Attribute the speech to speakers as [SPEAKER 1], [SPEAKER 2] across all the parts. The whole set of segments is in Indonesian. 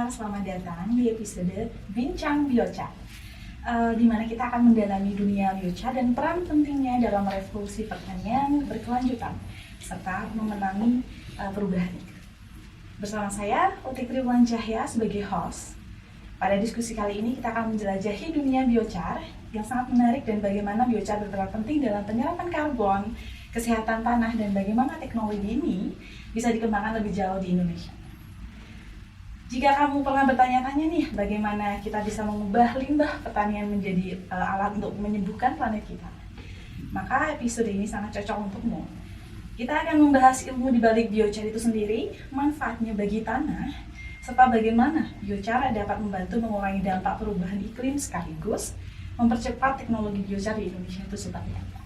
[SPEAKER 1] pendengar, selamat datang di episode Bincang Biochar, di mana kita akan mendalami dunia biochar dan peran pentingnya dalam revolusi pertanian berkelanjutan, serta memenangi perubahan iklim. Bersama saya, Utik Triwulan Cahya sebagai host. Pada diskusi kali ini kita akan menjelajahi dunia biochar yang sangat menarik dan bagaimana biochar berperan penting dalam penyerapan karbon, kesehatan tanah, dan bagaimana teknologi ini bisa dikembangkan lebih jauh di Indonesia. Jika kamu pernah bertanya-tanya nih, bagaimana kita bisa mengubah limbah pertanian menjadi alat untuk menyembuhkan planet kita, maka episode ini sangat cocok untukmu. Kita akan membahas ilmu di balik biochar itu sendiri, manfaatnya bagi tanah, serta bagaimana biochar dapat membantu mengurangi dampak perubahan iklim sekaligus mempercepat teknologi biochar di Indonesia itu seperti apa.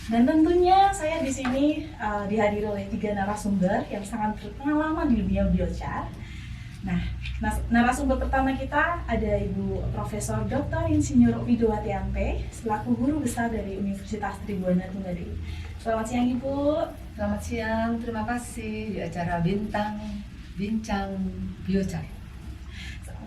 [SPEAKER 1] Dan tentunya saya di sini dihadiri oleh 3 narasumber yang sangat berpengalaman di dunia biochar. Nah, narasumber pertama kita ada Ibu Profesor Dr. Insinyur Widowati Ampe selaku guru besar dari Universitas Tribhuwana Tunggadewi. Selamat siang Ibu.
[SPEAKER 2] Selamat siang, terima kasih di acara Bincang Biochar.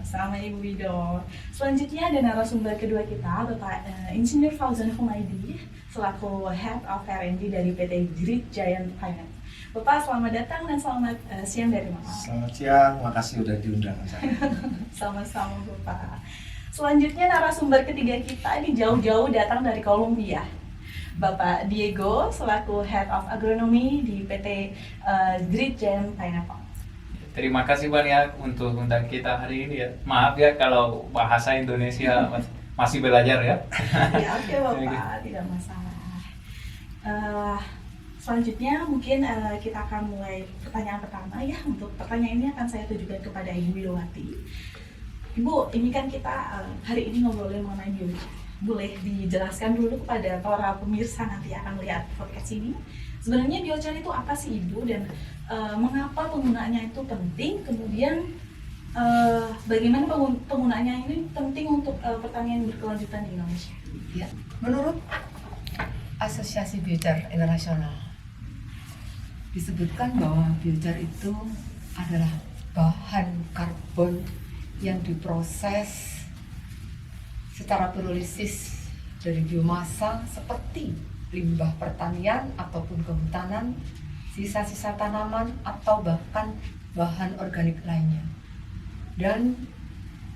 [SPEAKER 1] Sama Ibu Wido. Selanjutnya ada narasumber kedua kita, Bapak Insinyur Fauzan Humaydi selaku Head of R&D dari PT Great Giant Finance. Bapak selamat datang dan selamat siang dari mana?
[SPEAKER 3] Selamat siang, makasih udah diundang saya.
[SPEAKER 1] Sama-sama Bapak. Selanjutnya narasumber ketiga kita ini jauh-jauh datang dari Kolombia. Bapak Diego selaku Head of Agronomy di PT Great Giant Finance.
[SPEAKER 4] Terima kasih banyak untuk undang kita hari ini ya. Maaf ya kalau bahasa Indonesia masih belajar ya.
[SPEAKER 1] Ya oke Bapak, tidak masalah. Selanjutnya mungkin kita akan mulai pertanyaan pertama ya. Untuk pertanyaan ini akan saya tujukan kepada Ibu Widowati. Ibu, ini kan kita hari ini ngobrolin mengenai biochar. Boleh dijelaskan dulu kepada para pemirsa nanti akan melihat podcast ini. Sebenarnya biochar itu apa sih Ibu dan mengapa penggunaannya itu penting? Kemudian bagaimana penggunaannya ini penting untuk pertanian berkelanjutan di Indonesia?
[SPEAKER 2] Ya, menurut Asosiasi Biochar Internasional disebutkan bahwa biochar itu adalah bahan karbon yang diproses secara pirolisis dari biomasa seperti limbah pertanian ataupun kehutanan, sisa-sisa tanaman atau bahkan bahan organik lainnya. Dan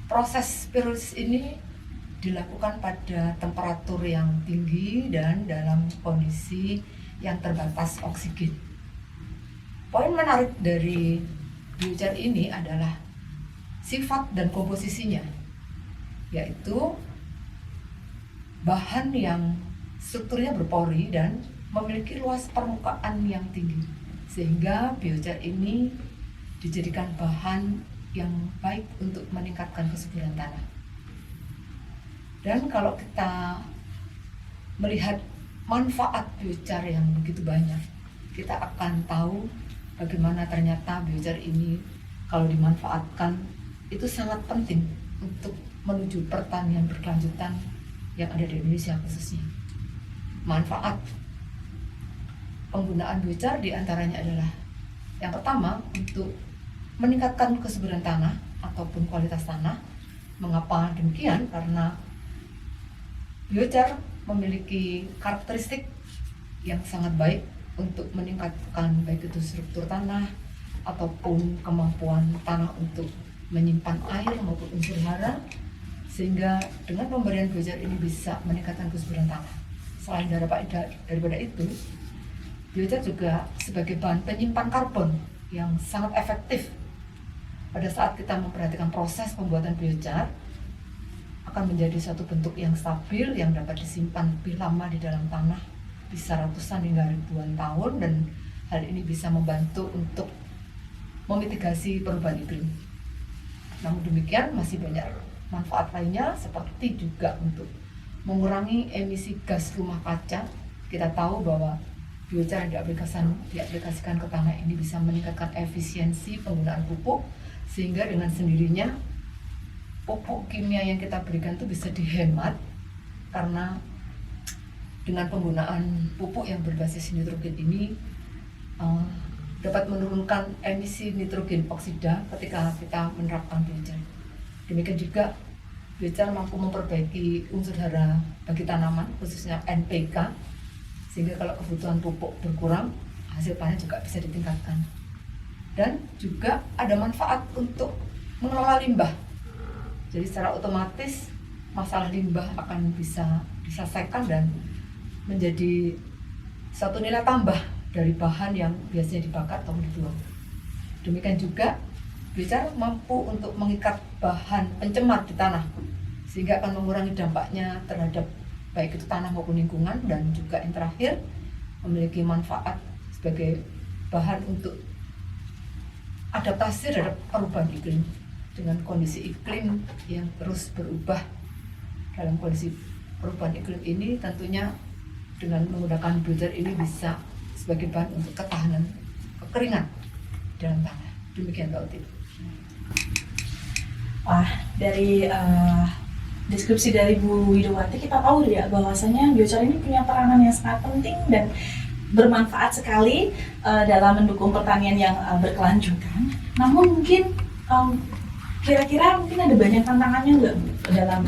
[SPEAKER 2] proses pirolisis ini dilakukan pada temperatur yang tinggi dan dalam kondisi yang terbatas oksigen. Poin menarik dari biochar ini adalah sifat dan komposisinya, yaitu bahan yang strukturnya berpori dan memiliki luas permukaan yang tinggi, sehingga biochar ini dijadikan bahan yang baik untuk meningkatkan kesuburan tanah. Dan kalau kita melihat manfaat biochar yang begitu banyak, kita akan tahu bagaimana ternyata biochar ini kalau dimanfaatkan itu sangat penting untuk menuju pertanian berkelanjutan yang ada di Indonesia khususnya. Manfaat penggunaan biochar diantaranya adalah yang pertama untuk meningkatkan kesuburan tanah ataupun kualitas tanah. Mengapa demikian? Karena biochar memiliki karakteristik yang sangat baik untuk meningkatkan baik itu struktur tanah ataupun kemampuan tanah untuk menyimpan air maupun unsur hara, sehingga dengan pemberian biochar ini bisa meningkatkan kesuburan tanah. Selain daripada itu, biochar juga sebagai bahan penyimpan karbon yang sangat efektif. Pada saat kita memperhatikan proses pembuatan biochar, akan menjadi suatu bentuk yang stabil yang dapat disimpan lebih lama di dalam tanah, bisa ratusan hingga ribuan tahun, dan hal ini bisa membantu untuk memitigasi perubahan iklim. Namun demikian masih banyak manfaat lainnya seperti juga untuk mengurangi emisi gas rumah kaca. Kita tahu bahwa biochar yang diaplikasikan ke tanah ini bisa meningkatkan efisiensi penggunaan pupuk, sehingga dengan sendirinya pupuk kimia yang kita berikan itu bisa dihemat, karena dengan penggunaan pupuk yang berbasis nitrogen ini dapat menurunkan emisi nitrogen oksida ketika kita menerapkan biochar. Demikian juga biochar mampu memperbaiki unsur hara bagi tanaman, khususnya NPK, sehingga kalau kebutuhan pupuk berkurang, hasil panen juga bisa ditingkatkan. Dan juga ada manfaat untuk mengelola limbah. Jadi secara otomatis masalah limbah akan bisa diselesaikan dan menjadi satu nilai tambah dari bahan yang biasanya dibakar atau dibuang. Demikian juga biochar mampu untuk mengikat bahan pencemar di tanah, sehingga akan mengurangi dampaknya terhadap baik itu tanah maupun lingkungan, dan juga yang terakhir memiliki manfaat sebagai bahan untuk adaptasi terhadap perubahan iklim. Dengan kondisi iklim yang terus berubah, dalam kondisi perubahan iklim ini tentunya dengan menggunakan biochar ini bisa sebagai bahan untuk ketahanan kekeringan dalam tanah. Demikian Mbak Uti.
[SPEAKER 1] Wah, dari deskripsi dari Bu Widowati kita tahu ya bahwasanya biochar ini punya peranan yang sangat penting dan bermanfaat sekali dalam mendukung pertanian yang berkelanjutan. Namun mungkin kira-kira mungkin ada banyak tantangannya nggak Bu, dalam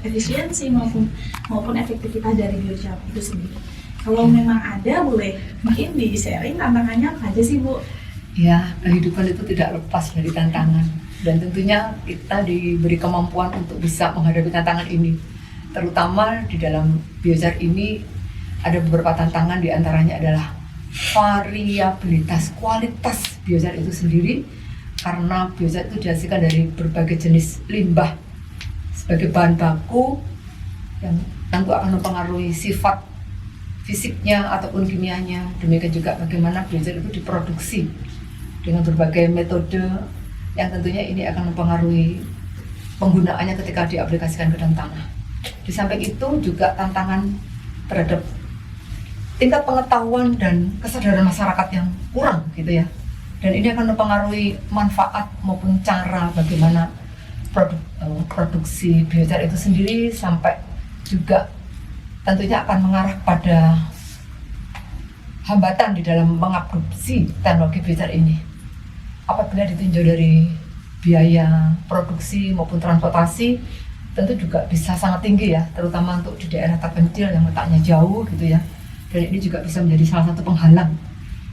[SPEAKER 1] efisiensi maupun efektivitas dari biochar itu sendiri? Kalau memang ada, boleh mungkin di-sharing tantangannya apa aja sih Bu?
[SPEAKER 2] Ya, kehidupan itu tidak lepas dari tantangan, dan tentunya kita diberi kemampuan untuk bisa menghadapi tantangan ini. Terutama di dalam biochar ini ada beberapa tantangan, diantaranya adalah variabilitas kualitas biochar itu sendiri, karena biochar itu dihasilkan dari berbagai jenis limbah sebagai bahan baku yang tentu akan mempengaruhi sifat fisiknya ataupun kimianya. Demikian juga bagaimana biochar itu diproduksi dengan berbagai metode yang tentunya ini akan mempengaruhi penggunaannya ketika diaplikasikan ke dalam tanah. Di samping itu juga tantangan terhadap tingkat pengetahuan dan kesadaran masyarakat yang kurang gitu ya. Dan ini akan mempengaruhi manfaat maupun cara bagaimana produksi biochar itu sendiri, sampai juga tentunya akan mengarah pada hambatan di dalam mengadopsi teknologi biochar ini. Apabila ditinjau dari biaya produksi maupun transportasi, tentu juga bisa sangat tinggi ya, terutama untuk di daerah terpencil yang letaknya jauh gitu ya. Dan ini juga bisa menjadi salah satu penghalang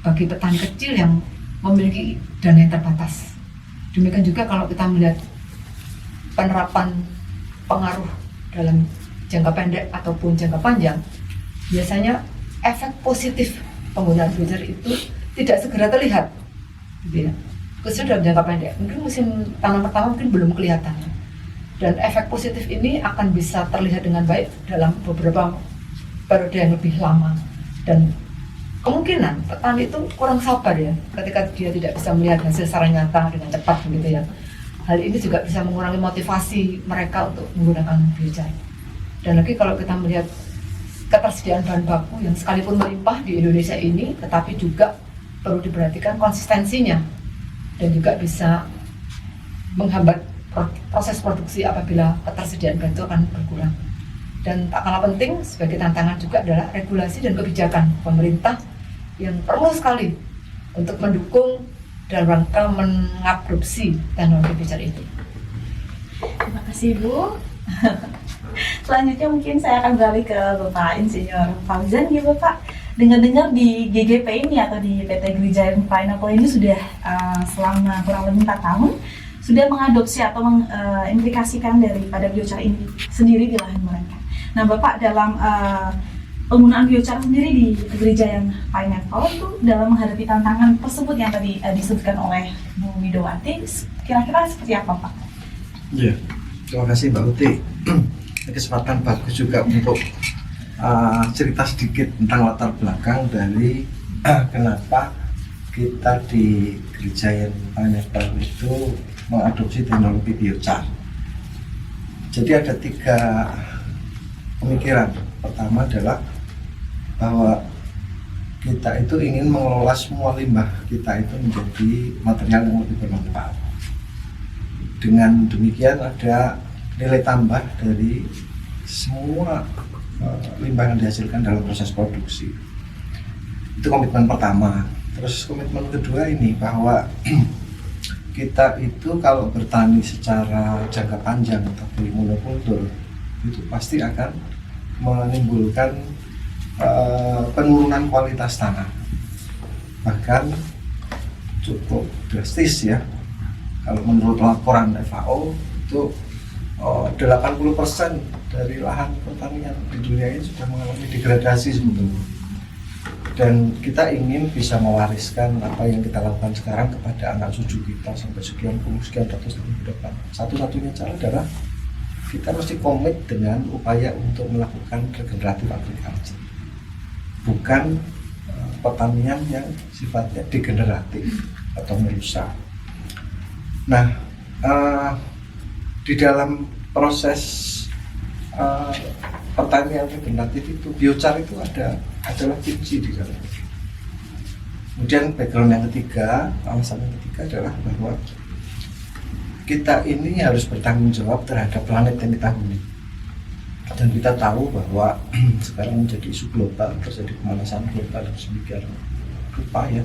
[SPEAKER 2] bagi petani kecil yang memiliki dana yang terbatas. Demikian juga kalau kita melihat penerapan pengaruh dalam jangka pendek ataupun jangka panjang, biasanya efek positif penggunaan biochar itu tidak segera terlihat, gitu ya. Khususnya dalam jangka pendek, mungkin musim tanam pertama mungkin belum kelihatan, dan efek positif ini akan bisa terlihat dengan baik dalam beberapa periode yang lebih lama. Dan kemungkinan petani itu kurang sabar ya ketika dia tidak bisa melihat hasil secara nyata dengan cepat, begitu ya. Hal ini juga bisa mengurangi motivasi mereka untuk menggunakan biochar. Dan lagi kalau kita melihat ketersediaan bahan baku yang sekalipun melimpah di Indonesia ini, tetapi juga perlu diperhatikan konsistensinya, dan juga bisa menghambat proses produksi apabila ketersediaan bahan itu akan berkurang. Dan tak kalah penting sebagai tantangan juga adalah regulasi dan kebijakan pemerintah yang perlu sekali untuk mendukung dalam rangka mengadopsi teknologi biochar itu.
[SPEAKER 1] Terima kasih Bu. Selanjutnya mungkin saya akan beralih ke Bapak Insinyur Fauzan ya Bapak. Dengar-dengar di GGP ini atau di PT Grijayan Pineapple ini sudah selama kurang lebih 4 tahun sudah mengadopsi atau mengimplikasikan daripada biochar ini sendiri di lahan mereka. Nah Bapak, dalam penggunaan biochar sendiri di Grijayan Pineapple itu dalam menghadapi tantangan tersebut yang tadi disebutkan oleh Bu Widowati, kira-kira seperti apa Pak?
[SPEAKER 3] Iya, terima kasih Mbak Uti. Kesempatan bagus juga untuk cerita sedikit tentang latar belakang dari kenapa kita di Grijayan Pineapple itu mengadopsi teknologi biochar. Jadi ada 3 pemikiran. Pertama adalah bahwa kita itu ingin mengelola semua limbah kita itu menjadi material yang lebih bermanfaat. Dengan demikian ada nilai tambah dari semua limbah yang dihasilkan dalam proses produksi. Itu komitmen pertama. Terus komitmen kedua ini bahwa kita itu kalau bertani secara jangka panjang atau monokultur itu pasti akan menimbulkan penurunan kualitas tanah, bahkan cukup drastis ya. Kalau menurut laporan FAO itu 80% dari lahan pertanian di dunia ini sudah mengalami degradasi sebetulnya. Dan kita ingin bisa mewariskan apa yang kita lakukan sekarang kepada anak cucu kita sampai sekian ratus tahun ke depan. Satu-satunya cara adalah kita mesti komit dengan upaya untuk melakukan regeneratif agriculture, bukan pertanian yang sifatnya degeneratif atau merusak. Nah, di dalam proses pertanian regeneratif itu biochar itu adalah kunci di dalam. Kemudian background yang ketiga, alasan yang ketiga adalah bahwa kita ini harus bertanggung jawab terhadap planet yang kita huni. Dan kita tahu bahwa sekarang menjadi isu global, terjadi pemanasan global yang sedemikian rupa ya.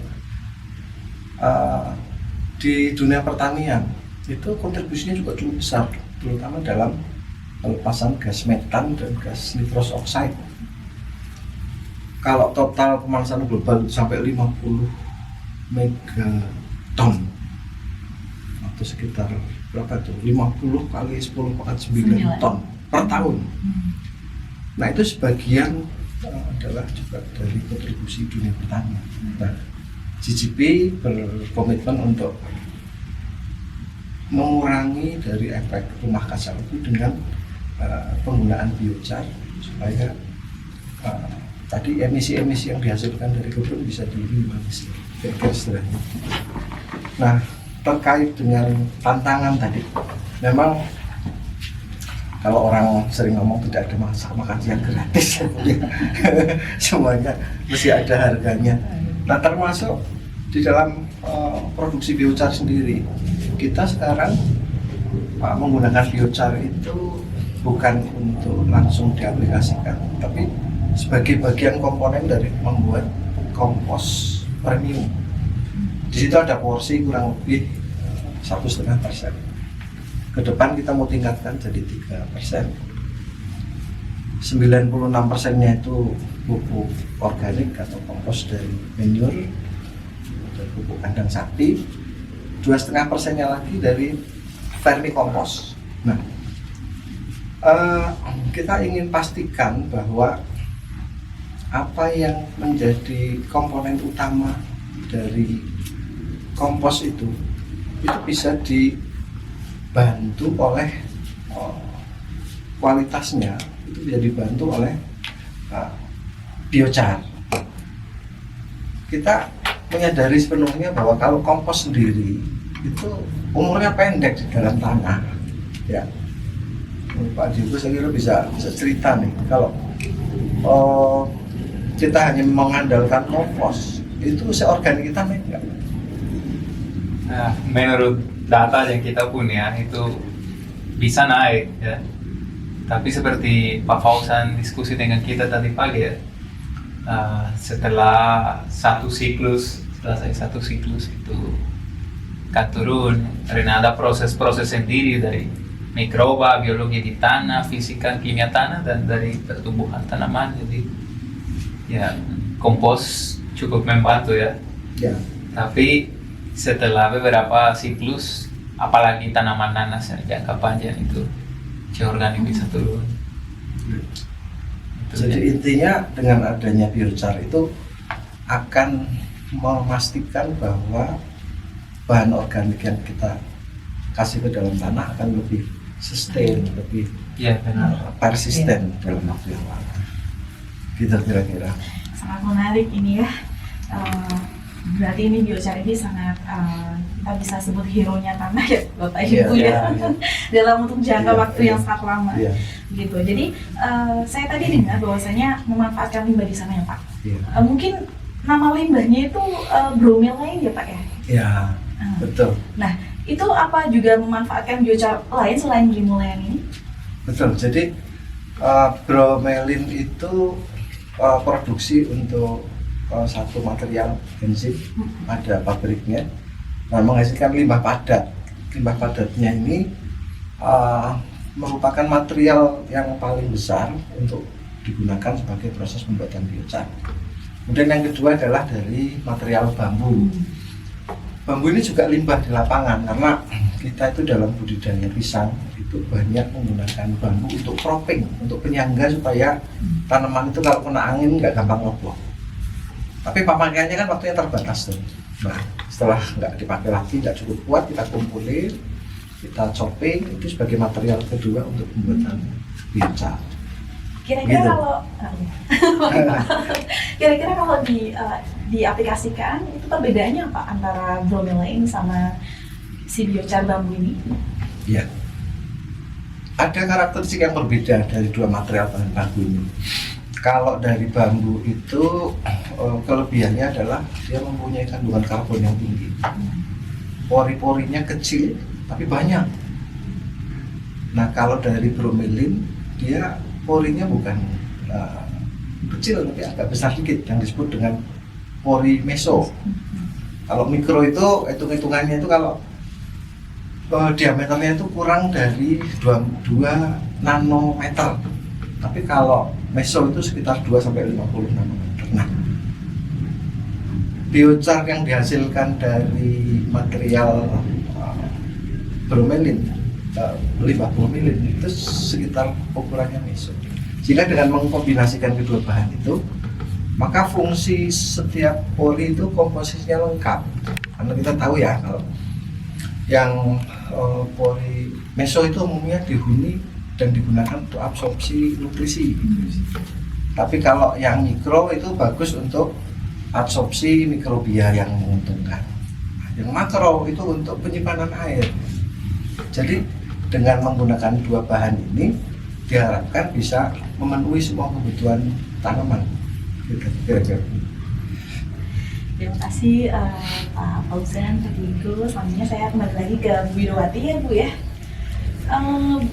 [SPEAKER 3] Di dunia pertanian itu kontribusinya juga cukup besar, terutama dalam pelepasan gas metan dan gas nitrous oxide. Kalau total pemanasan global sampai 50 megaton atau sekitar berapa tuh? 50 kali 10,9 ton per tahun. Nah itu sebagian adalah juga dari kontribusi dunia pertanian. Nah, GGP berkomitmen untuk mengurangi dari efek rumah kaca itu dengan penggunaan biochar supaya tadi emisi-emisi yang dihasilkan dari kebun bisa diminimalisir. Kira-kira istilahnya. Nah, terkait dengan tantangan tadi, memang kalau orang sering ngomong tidak ada makan siang gratis, semuanya mesti ada harganya. Nah, termasuk di dalam produksi biochar sendiri, kita sekarang menggunakan biochar itu bukan untuk langsung diaplikasikan, tapi sebagai bagian komponen dari membuat kompos premium. Di situ ada porsi kurang lebih 1,5%. Ke depan kita mau tingkatkan jadi 3%. 96%-nya itu pupuk organik atau kompos dari manure, dari pupuk kandang sapi. 2,5%-nya lagi dari vermikompos. Nah, kita ingin pastikan bahwa apa yang menjadi komponen utama dari kompos itu bisa dibantu oleh kualitasnya, itu bisa dibantu oleh biochar. Kita menyadari sepenuhnya bahwa kalau kompos sendiri itu umurnya pendek di dalam tanah, ya. Pak Diego saya kira bisa cerita nih, kalau kita hanya mengandalkan kompos, itu usia organik kita naik nggak?
[SPEAKER 4] Nah, menurut data yang kita punya itu bisa naik ya. Tapi seperti Pak Fauzan diskusi dengan kita tadi pagi ya, setelah satu siklus itu kan turun karena ada proses-proses sendiri dari mikroba, biologi di tanah, fisika, kimia tanah, dan dari pertumbuhan tanaman. Jadi ya kompos cukup membantu ya.
[SPEAKER 3] Ya.
[SPEAKER 4] Tapi setelah beberapa siklus, apalagi tanaman nanas yang jangka panjang itu C organik bisa turun.
[SPEAKER 3] Jadi intinya dengan adanya biochar itu akan memastikan bahwa bahan organik yang kita kasih ke dalam tanah akan lebih sustain, lebih persisten dalam waktu yang lama. Gitu kira-kira.
[SPEAKER 1] Sangat menarik ini ya. Berarti ini biochar ini sangat kita bisa sebut hero-nya tanah ya, Bapak Ibu ya. Dalam untuk jangka waktu yang sangat lama. Gitu. Jadi saya tadi dengar bahwasanya memanfaatkan limbah di sana ya Pak. Mungkin nama limbahnya itu bromel lain ya Pak ya?
[SPEAKER 3] Ya, betul.
[SPEAKER 1] Nah, itu apa juga memanfaatkan biochar lain selain bromelain ini?
[SPEAKER 3] Betul. Jadi bromelin itu produksi untuk satu material benzin, ada pabriknya. Nah, menghasilkan limbah padat. Limbah padatnya ini merupakan material yang paling besar untuk digunakan sebagai proses pembuatan biochar. Kemudian yang kedua adalah dari material bambu. Bambu ini juga limbah di lapangan karena kita itu dalam budidaya pisang itu banyak menggunakan bambu untuk cropping, untuk penyangga supaya tanaman itu kalau kena angin nggak gampang roboh. Tapi pemakaiannya kan waktunya terbatas tuh. Nah, setelah nggak dipakai lagi, nggak cukup kuat, kita kumpulin, kita chopping, itu sebagai material kedua untuk pembuatan biochar.
[SPEAKER 1] Kira-kira
[SPEAKER 3] Gitu.
[SPEAKER 1] kalau kira-kira kalau diaplikasikan itu perbedaannya apa antara bromelain sama si biochar bambu ini?
[SPEAKER 3] Ya, ada karakteristik yang berbeda dari dua material bahan baku ini. Kalau dari bambu itu kelebihannya adalah dia mempunyai kandungan karbon yang tinggi. Pori-porinya kecil tapi banyak. Nah, kalau dari bromelain dia porinya bukan kecil tapi agak besar sedikit, yang disebut dengan pori meso. Kalau mikro itu hitung-hitungannya itu kalau diameternya itu kurang dari 2 nanometer. Tapi kalau meso itu sekitar 2 sampai 50 nanometer. Nah, biochar yang dihasilkan dari material bromelain, limbah bromelain itu sekitar ukurannya meso. Jika dengan mengkombinasikan kedua bahan itu, maka fungsi setiap pori itu komposisinya lengkap. Karena kita tahu ya kalau yang pori meso itu umumnya dihuni dan digunakan untuk absorpsi nutrisi. Tapi kalau yang mikro itu bagus untuk absorpsi mikrobia yang menguntungkan. Yang makro itu untuk penyimpanan air. Jadi dengan menggunakan dua bahan ini diharapkan bisa memenuhi semua kebutuhan tanaman. Kira-kira.
[SPEAKER 1] Terima kasih Pak Fauzan, Pak Diego. Selanjutnya saya kembali lagi ke Bu Widowati ya Bu ya.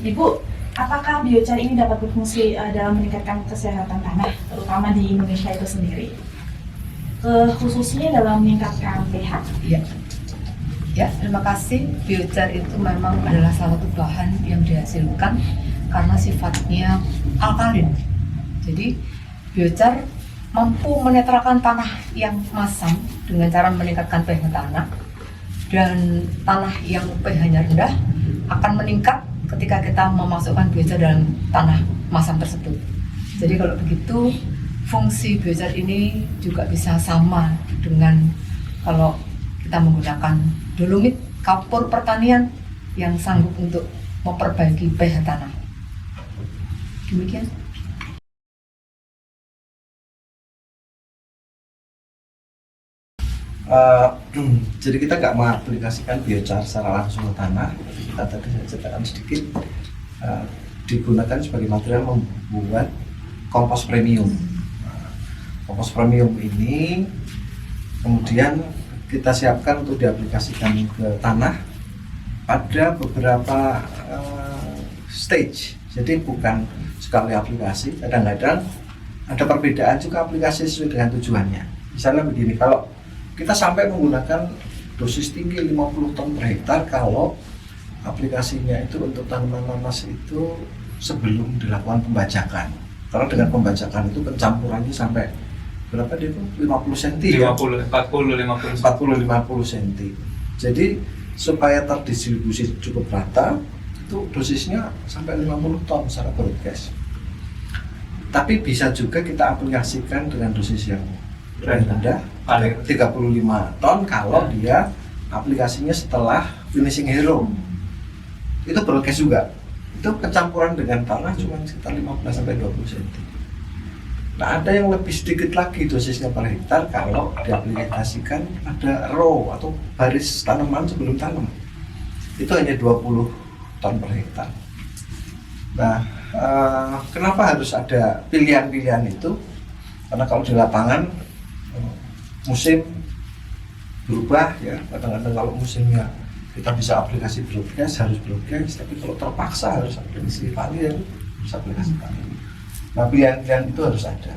[SPEAKER 1] Ibu, apakah biochar ini dapat berfungsi dalam meningkatkan kesehatan tanah, terutama di Indonesia itu sendiri? Khususnya dalam meningkatkan pH?
[SPEAKER 2] Ya, terima kasih. Biochar itu memang adalah salah satu bahan yang dihasilkan karena sifatnya alkalin. Jadi biochar mampu menetralkan tanah yang masam dengan cara meningkatkan pH tanah, dan tanah yang pH-nya rendah akan meningkat ketika kita memasukkan biochar dalam tanah masam tersebut. Jadi kalau begitu fungsi biochar ini juga bisa sama dengan kalau kita menggunakan dolomit, kapur pertanian yang sanggup untuk memperbaiki pH tanah. Demikian.
[SPEAKER 3] Jadi kita nggak mengaplikasikan biochar secara langsung ke tanah. Kita tadi saya ceritakan sedikit, digunakan sebagai material membuat kompos premium. Kompos premium ini kemudian kita siapkan untuk diaplikasikan ke tanah pada beberapa stage. Jadi bukan sekali aplikasi, kadang-kadang ada perbedaan juga aplikasi sesuai dengan tujuannya. Misalnya begini, kalau kita sampai menggunakan dosis tinggi 50 ton per hektar kalau aplikasinya itu untuk tanaman nanas itu sebelum dilakukan pembajakan. Karena dengan pembajakan itu pencampurannya sampai berapa dia itu? 50 cm
[SPEAKER 4] 40-50
[SPEAKER 3] cm. Jadi supaya terdistribusi cukup rata itu dosisnya sampai 50 ton secara broadcast. Tapi bisa juga kita aplikasikan dengan dosis yang rendah, 35 ton kalau dia aplikasinya setelah finishing hero. Itu broadcast juga. Itu pencampuran dengan tanah cuma sekitar 15-20 cm. Nah, ada yang lebih sedikit lagi dosisnya per hektar kalau diaplikasikan pada row atau baris tanaman sebelum tanam. Itu hanya 20 ton per hektar. Nah, kenapa harus ada pilihan-pilihan itu? Karena kalau di lapangan musim berubah ya, kadang-kadang kalau musimnya kita bisa aplikasi broadcast, harus broadcast, tapi kalau terpaksa harus aplikasi palir, harus aplikasi palir. Nah, pilihan-pilihan itu harus ada.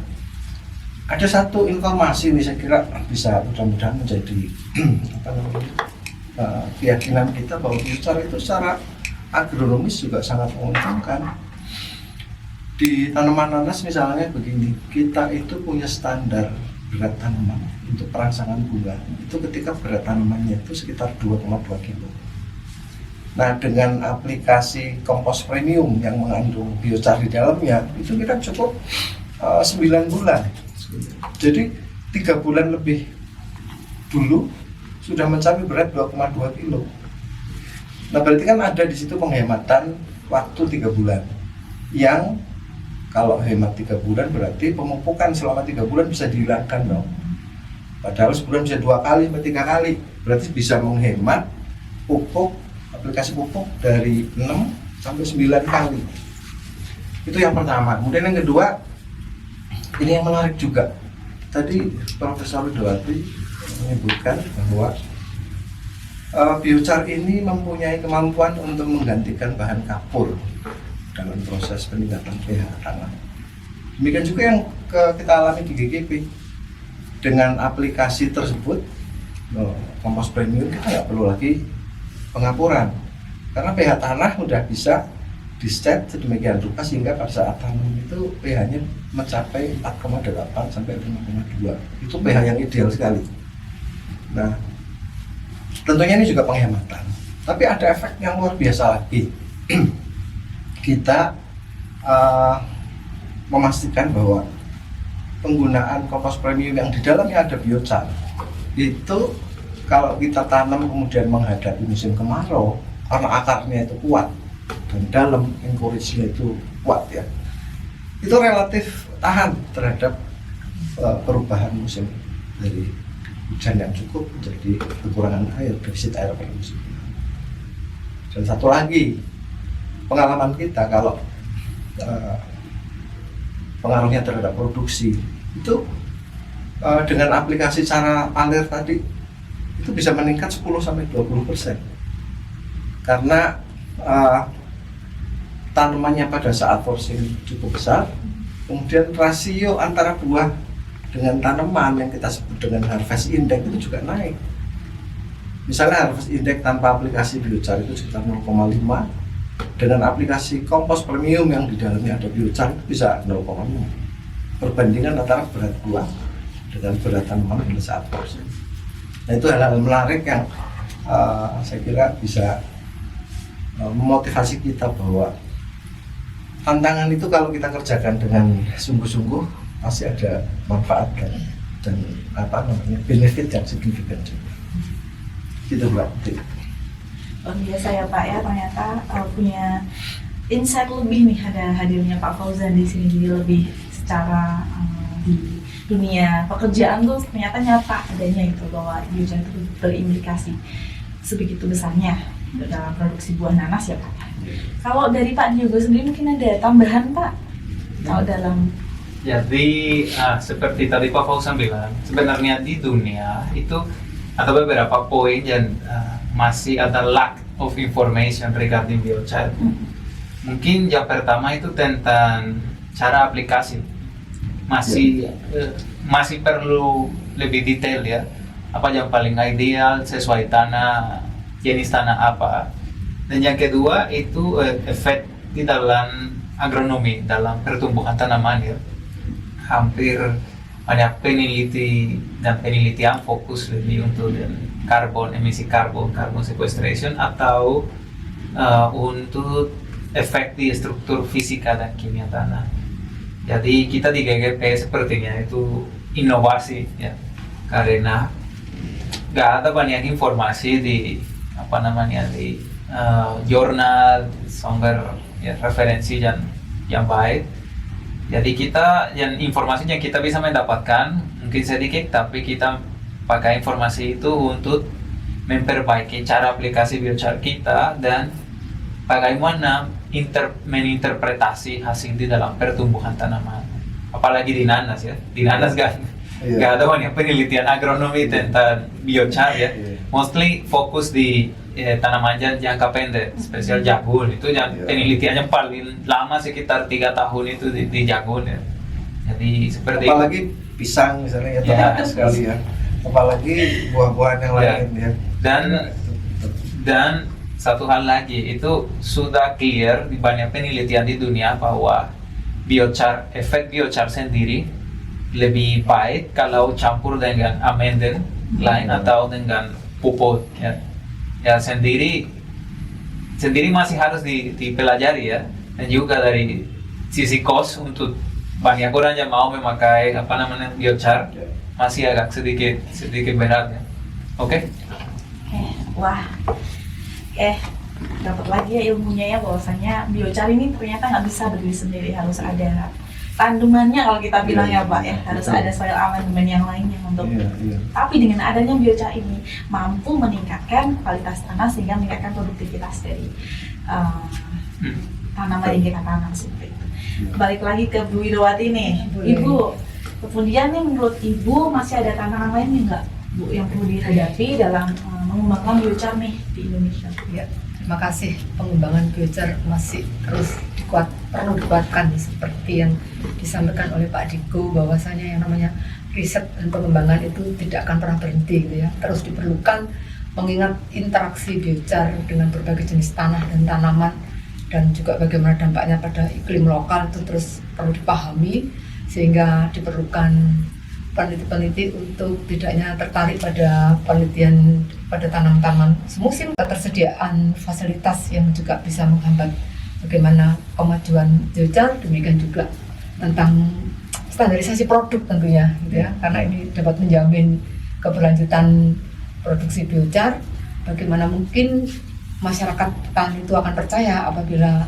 [SPEAKER 3] ada satu informasi nih, saya kira bisa mudah-mudahan menjadi keyakinan kita bahwa biochar itu secara agronomis juga sangat menguntungkan. Di tanaman nanas misalnya begini, kita itu punya standar berat tanaman untuk perangsangan bunga itu ketika berat tanamannya itu sekitar 2,2 kilo. Nah, dengan aplikasi kompos premium yang mengandung biochar di dalamnya itu kita cukup 9 bulan. Jadi 3 bulan lebih dulu sudah mencapai berat 2,2 kilo. Nah, berarti kan ada di situ penghematan waktu 3 bulan yang kalau hemat 3 bulan berarti pemupukan selama 3 bulan bisa dihilangkan dong. Padahal sebulan bisa 2 kali sampai 3 kali. Berarti bisa menghemat pupuk, aplikasi pupuk dari 6 sampai 9 kali. Itu yang pertama. Kemudian yang kedua, ini yang menarik juga. Tadi Profesor Widowati menyebutkan bahwa biochar ini mempunyai kemampuan untuk menggantikan bahan kapur dalam proses peningkatan pH tanah. Demikian juga yang kita alami di GGP. Dengan aplikasi tersebut, kompos premium, kita nggak perlu lagi pengapuran. Karena pH tanah sudah bisa di-set sedemikian rupa sehingga pada saat tanam itu pH-nya mencapai 4,8 sampai 5,2. Itu pH yang ideal sekali. Nah, tentunya ini juga penghematan. Tapi ada efek yang luar biasa lagi. Kita memastikan bahwa penggunaan kompos premium yang di dalamnya ada biochar itu kalau kita tanam kemudian menghadapi musim kemarau karena akarnya itu kuat dan dalam encourage-nya itu kuat ya, itu relatif tahan terhadap perubahan musim dari hujan yang cukup menjadi kekurangan air, defisit air pada musim. Dan satu lagi, pengalaman kita kalau pengaruhnya terhadap produksi itu dengan aplikasi cara palir tadi itu bisa meningkat 10-20% karena tanamannya pada saat forcing cukup besar, kemudian rasio antara buah dengan tanaman yang kita sebut dengan harvest index itu juga naik. Misalnya harvest index tanpa aplikasi biochar itu sekitar 0,5, dengan aplikasi kompos premium yang di dalamnya ada biochar itu bisa 0,5. Perbandingan antara berat buah dengan berat tanaman pada saat forcing. Nah, itu hal-hal menarik yang saya kira bisa memotivasi kita bahwa tantangan itu kalau kita kerjakan dengan sungguh-sungguh pasti ada manfaat dan benefit yang signifikan juga. Gitu Mbak.
[SPEAKER 1] Luar biasa ya Pak ya, ternyata punya insight lebih nih ada hadirnya Pak Fauzan di sini, jadi lebih secara di dunia pekerjaan tuh ternyata nyata adanya itu bahwa biochar itu berimplikasi sebegitu besarnya dalam produksi buah nanas ya Pak. Kalau dari Pak Diogo sendiri mungkin ada tambahan Pak kalau dalam.
[SPEAKER 4] Jadi seperti tadi Pak Fauzan bilang, sebenarnya di dunia itu ada beberapa poin yang masih ada lack of information regarding biochar. Mungkin yang pertama itu tentang cara aplikasi. Masih perlu lebih detail ya. Apa yang paling ideal sesuai tanah, jenis tanah apa. Dan yang kedua itu efek di dalam agronomi, dalam pertumbuhan tanaman ya. Hampir banyak peneliti dan penelitian fokus lebih untuk emisi karbon sequestration atau untuk efek di struktur fisika dan kimia tanah. Jadi kita di GGP sepertinya itu inovasi ya, karena nggak ada banyak informasi di di jurnal, sumber ya, referensi yang baik. Jadi informasi yang kita bisa mendapatkan mungkin sedikit, tapi kita pakai informasi itu untuk memperbaiki cara aplikasi biochar kita dan bagaimana meninterpretasi hasil di dalam pertumbuhan tanaman. Apalagi di nanas ya, di nanas nggak ada banyak penelitian agronomi tentang biochar ya. Mostly fokus di tanaman jangka pendek, spesial jagung itu yang penelitiannya paling lama sekitar 3 tahun itu di jagung ya. Jadi seperti
[SPEAKER 3] apalagi pisang misalnya ya,
[SPEAKER 4] Ya.
[SPEAKER 3] tepat sekali ya. Apalagi buah-buahan yang
[SPEAKER 4] Ya.
[SPEAKER 3] lain ya.
[SPEAKER 4] Dan satu hal lagi, itu sudah clear di banyak penelitian di dunia bahwa efek biochar sendiri lebih baik kalau campur dengan amenden lain atau dengan pupuk ya. Ya sendiri masih harus dipelajari ya, dan juga dari sisi cost untuk banyak orang yang mau memakai biochar masih agak sedikit berat ya. Oke?
[SPEAKER 1] Wah, dapat lagi ya ilmunya ya, bahwasanya biochar ini ternyata nggak bisa berdiri sendiri, harus ada tandumannya kalau kita bilang ya Pak ya, harus ada soil amendment yang lainnya untuk.
[SPEAKER 3] Iya.
[SPEAKER 1] Tapi dengan adanya biochar ini mampu meningkatkan kualitas tanah sehingga meningkatkan produktivitas dari tanaman yang kita tanam seperti itu. Balik lagi ke Bu Widowati nih,
[SPEAKER 2] Boleh.
[SPEAKER 1] Ibu. Kemudian nih menurut Ibu masih ada tantangan lainnya nggak Bu yang perlu dihadapi dalam mengembangkan biochar nih di Indonesia?
[SPEAKER 2] Ya, terima kasih. Pengembangan biochar masih terus perlu dikuatkan seperti yang disampaikan oleh Pak Diko, bahwasanya yang namanya riset dan pengembangan itu tidak akan pernah berhenti gitu ya. Terus diperlukan, mengingat interaksi biochar dengan berbagai jenis tanah dan tanaman dan juga bagaimana dampaknya pada iklim lokal itu terus perlu dipahami, sehingga diperlukan peneliti-peneliti untuk tidak hanya tertarik pada penelitian pada tanaman-tanaman semusim, ketersediaan fasilitas yang juga bisa menghambat bagaimana kemajuan biochar, demikian juga tentang standarisasi produk tentunya gitu ya, karena ini dapat menjamin keberlanjutan produksi biochar. Bagaimana mungkin masyarakat petani itu akan percaya apabila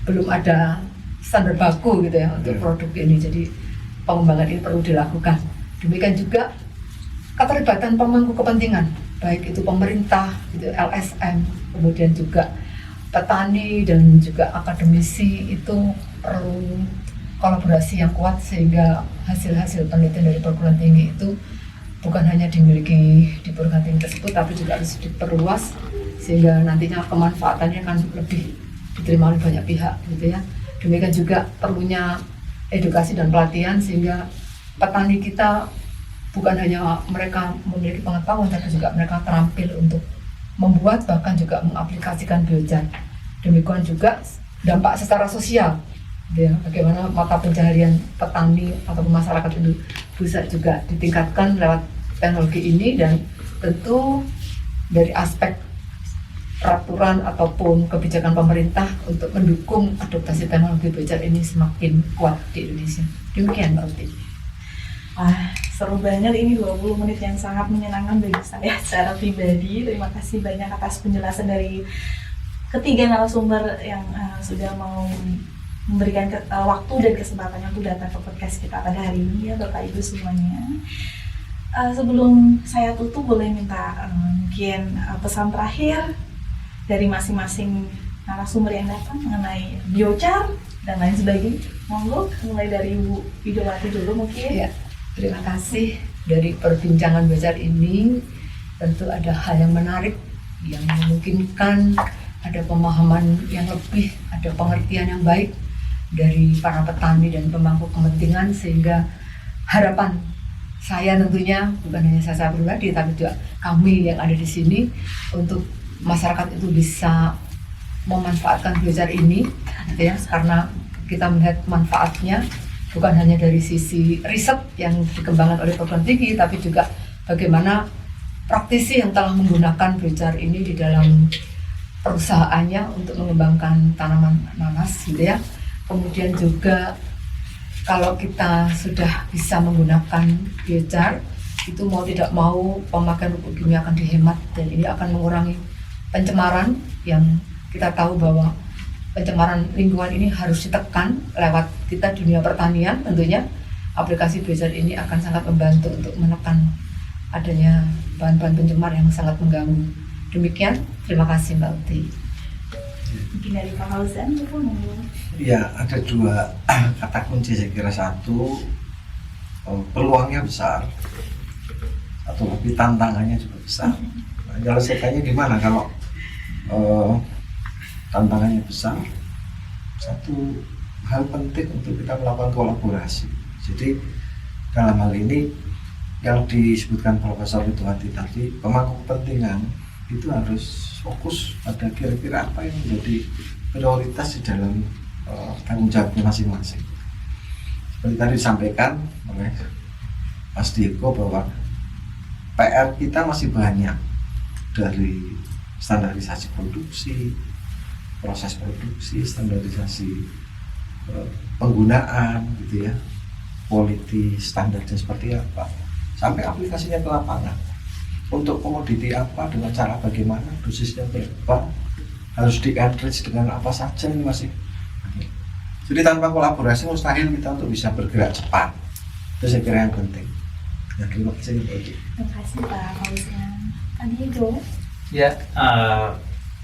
[SPEAKER 2] belum ada standar baku gitu ya untuk produk ini. Jadi pengembangan ini perlu dilakukan. Demikian juga keterlibatan pemangku kepentingan, baik itu pemerintah, itu LSM, kemudian juga petani dan juga akademisi, itu perlu kolaborasi yang kuat sehingga hasil-hasil penelitian dari perguruan tinggi itu bukan hanya dimiliki di perguruan tinggi tersebut, tapi juga harus diperluas sehingga nantinya kemanfaatannya akan lebih diterima oleh banyak pihak gitu ya. Demikian juga perlunya edukasi dan pelatihan sehingga petani kita bukan hanya mereka memiliki pengetahuan, tapi juga mereka terampil untuk membuat bahkan juga mengaplikasikan biochar. Demikian juga dampak secara sosial, gitu ya, bagaimana mata pencaharian petani atau masyarakat itu bisa juga ditingkatkan lewat teknologi ini, dan tentu dari aspek peraturan ataupun kebijakan pemerintah untuk mendukung adaptasi teknologi biochar ini semakin kuat di Indonesia. Demikian Mbak Uti.
[SPEAKER 1] Wah, seru banget ini 20 menit yang sangat menyenangkan bagi saya secara pribadi. Terima kasih banyak atas penjelasan dari ketiga narasumber yang sudah mau memberikan waktu dan kesempatannya untuk datang ke podcast kita pada hari ini ya Bapak Ibu semuanya. Sebelum saya tutup, boleh minta mungkin pesan terakhir dari masing-masing narasumber yang datang mengenai biochar dan lain sebagainya. Monggo, mulai dari Bu Widowati dulu mungkin.
[SPEAKER 2] Ya, terima kasih. Dari perbincangan biochar ini tentu ada hal yang menarik yang memungkinkan ada pemahaman yang lebih, ada pengertian yang baik dari para petani dan pemangku kepentingan, sehingga harapan saya tentunya bukan hanya saya pribadi tapi juga kami yang ada di sini untuk masyarakat itu bisa memanfaatkan biochar ini gitu ya, karena kita melihat manfaatnya bukan hanya dari sisi riset yang dikembangkan oleh perguruan tinggi, tapi juga bagaimana praktisi yang telah menggunakan biochar ini di dalam perusahaannya untuk mengembangkan tanaman nanas gitu ya. Kemudian juga kalau kita sudah bisa menggunakan biochar, itu mau tidak mau pemakaian pupuk kimia akan dihemat, dan ini akan mengurangi pencemaran yang kita tahu bahwa pencemaran lingkungan ini harus ditekan lewat kita dunia pertanian. Tentunya aplikasi biochar ini akan sangat membantu untuk menekan adanya bahan-bahan pencemar yang sangat mengganggu. Demikian, terima kasih Mbak Uti.
[SPEAKER 1] Mungkin dari Pak Fauzan itu monggo.
[SPEAKER 3] Ya, ada dua kata kunci saya kira. Satu, peluangnya besar, atau lebih tantangannya juga besar. Nah, nyelesaikannya di mana kalau tantangannya besar? Satu hal penting untuk kita melakukan kolaborasi. Jadi dalam hal ini yang disebutkan Profesor Widowati tadi, pemangku kepentingan itu harus fokus pada kira-kira apa yang menjadi prioritas di dalam tanggung jawabnya masing-masing. Seperti tadi disampaikan oleh Mas Diego bahwa PR kita masih banyak, dari standarisasi produksi, proses produksi, standarisasi penggunaan gitu ya, quality standarnya seperti apa, sampai aplikasinya ke lapangan. Untuk komoditi apa, dengan cara bagaimana, dosisnya berapa, harus di-enrich dengan apa saja, ini masih. Jadi tanpa kolaborasi mustahil kita untuk bisa bergerak cepat. Itu saya kira yang penting. Ya, terima kasih.
[SPEAKER 1] Terima kasih Pak Fauzan. Pak Diego.
[SPEAKER 4] Ya,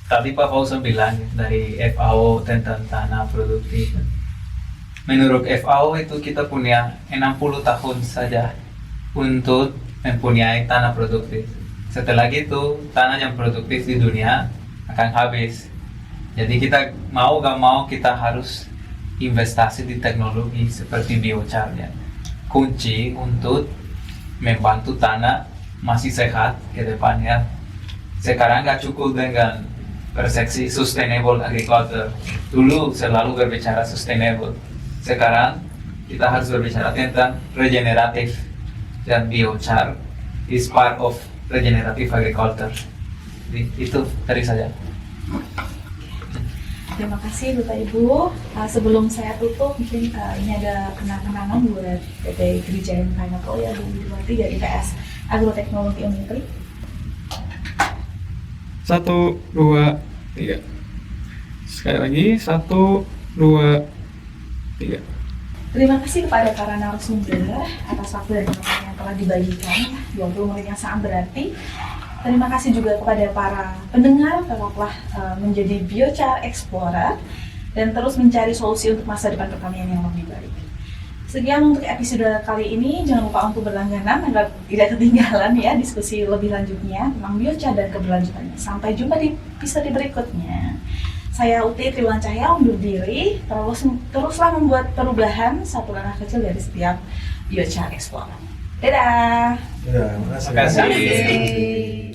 [SPEAKER 4] tadi Pak Fauzan bilang dari FAO tentang tanah produktif. Menurut FAO itu kita punya 60 tahun saja untuk mempunyai tanah produktif. Setelah itu, tanah yang produktif di dunia akan habis. Jadi kita mau gak mau kita harus investasi di teknologi seperti biochar ya. Kunci untuk membantu tanah masih sehat ke depannya. Sekarang gak cukup dengan persepsi sustainable agriculture. Dulu selalu berbicara sustainable. Sekarang kita harus berbicara tentang regeneratif, dan biochar is part of regenerative agriculture. Jadi, itu dari saya.
[SPEAKER 1] Terima kasih Bapak Ibu. Sebelum saya tutup, mungkin ini ada kenang-kenangan buat PT Grijayan Pineapple ya, Bu Widowati dari PS Agroteknologi Unipri.
[SPEAKER 5] 1, 2, 3. Sekali lagi 1, 2, 3.
[SPEAKER 1] Terima kasih kepada para narasumber atas waktu dan informasi yang telah dibagikan, 20 menit yang sangat berarti. Terima kasih juga kepada para pendengar, tetaplah menjadi Biochar Explorer dan terus mencari solusi untuk masa depan pertanian yang lebih baik. Sekian untuk episode kali ini, jangan lupa untuk berlangganan agar tidak ketinggalan ya diskusi lebih lanjutnya tentang biochar dan keberlanjutannya. Sampai jumpa di episode berikutnya. Saya Uti Triwan Cahya undur diri, teruslah membuat perubahan satu langkah kecil dari setiap Biochar Explorer. Dadah!
[SPEAKER 3] Ya, terima
[SPEAKER 4] Terima kasih.
[SPEAKER 1] Terima kasih.